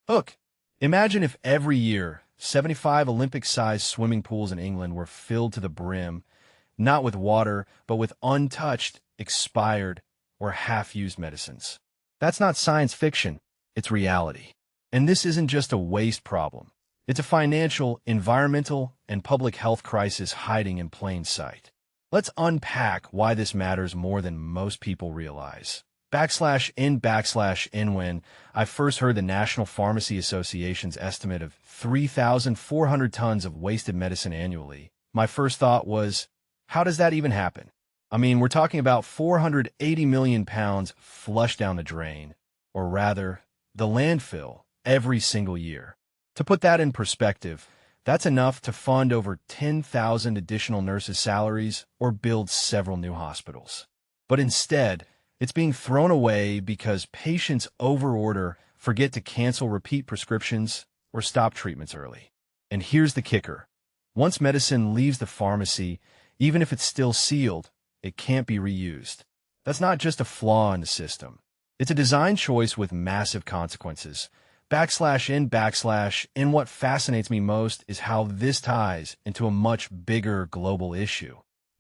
Look, imagine if every year 75 Olympic-sized swimming pools in England were filled to the brim, not with water, but with untouched, expired, or half-used medicines. That's not science fiction, it's reality. And this isn't just a waste problem. It's a financial, environmental, and public health crisis hiding in plain sight. Let's unpack why this matters more than most people realize. /N/N when I first heard the National Pharmacy Association's estimate of 3,400 tons of wasted medicine annually, my first thought was, how does that even happen? I mean, we're talking about 480 million pounds flushed down the drain, or rather, the landfill, every single year. To put that in perspective, that's enough to fund over 10,000 additional nurses' salaries or build several new hospitals. But instead, it's being thrown away because patients overorder, forget to cancel repeat prescriptions, or stop treatments early. And here's the kicker. Once medicine leaves the pharmacy, even if it's still sealed, it can't be reused. That's not just a flaw in the system. It's a design choice with massive consequences. /N/N what fascinates me most is how this ties into a much bigger global issue: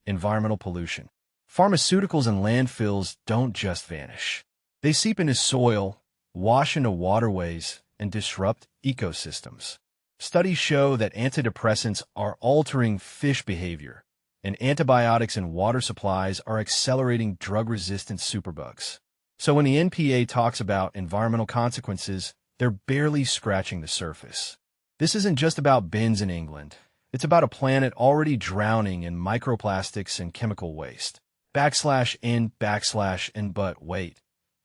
environmental pollution. Pharmaceuticals and landfills don't just vanish. They seep into soil, wash into waterways, and disrupt ecosystems. Studies show that antidepressants are altering fish behavior, and antibiotics in water supplies are accelerating drug-resistant superbugs. So when the NPA talks about environmental consequences, they're barely scratching the surface. This isn't just about bins in England. It's about a planet already drowning in microplastics and chemical waste. /N/N but wait.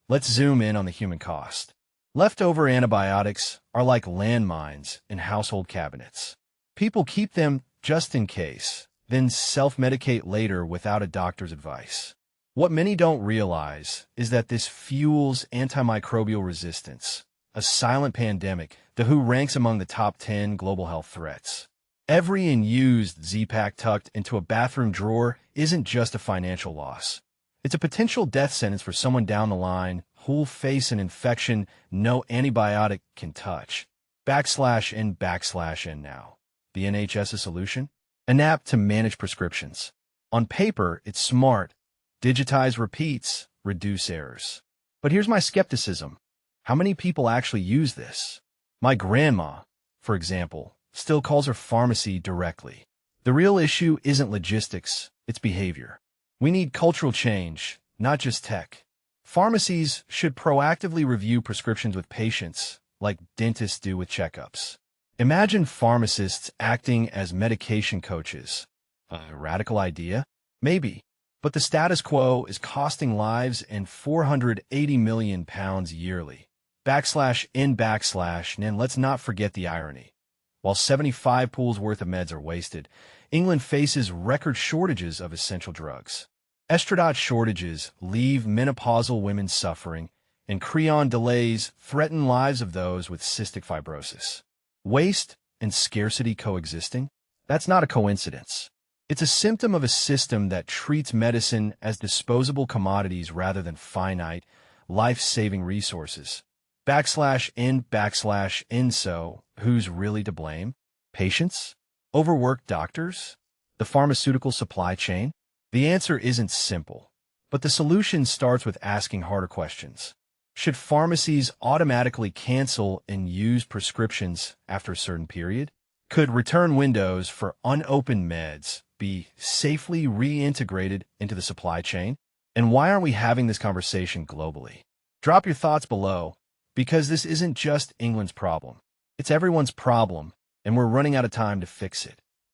Let's zoom in on the human cost. Leftover antibiotics are like landmines in household cabinets. People keep them just in case, then self-medicate later without a doctor's advice. What many don't realize is that this fuels antimicrobial resistance, a silent pandemic that WHO ranks among the top 10 global health threats. Every unused Z-Pack tucked into a bathroom drawer isn't just a financial loss. It's a potential death sentence for someone down the line who'll face an infection no antibiotic can touch. /N/N now. The NHS's solution? An app to manage prescriptions. On paper, it's smart. Digitize repeats, reduce errors. But here's my skepticism. How many people actually use this? My grandma, for example, still calls her pharmacy directly. The real issue isn't logistics, it's behavior. We need cultural change, not just tech. Pharmacies should proactively review prescriptions with patients, like dentists do with checkups. Imagine pharmacists acting as medication coaches. A radical idea? Maybe. But the status quo is costing lives and 480 million pounds yearly. /N/N let's not forget the irony. While 75 pools worth of meds are wasted, England faces record shortages of essential drugs. Estradiol shortages leave menopausal women suffering, and creon delays threaten lives of those with cystic fibrosis. Waste and scarcity coexisting? That's not a coincidence. It's a symptom of a system that treats medicine as disposable commodities rather than finite, life-saving resources. /N/N so who's really to blame? Patients? Overworked doctors? The pharmaceutical supply chain? The answer isn't simple, but the solution starts with asking harder questions. Should pharmacies automatically cancel and use prescriptions after a certain period? Could return windows for unopened meds be safely reintegrated into the supply chain? And why aren't we having this conversation globally? Drop your thoughts below, because this isn't just England's problem. It's everyone's problem, and we're running out of time to fix it.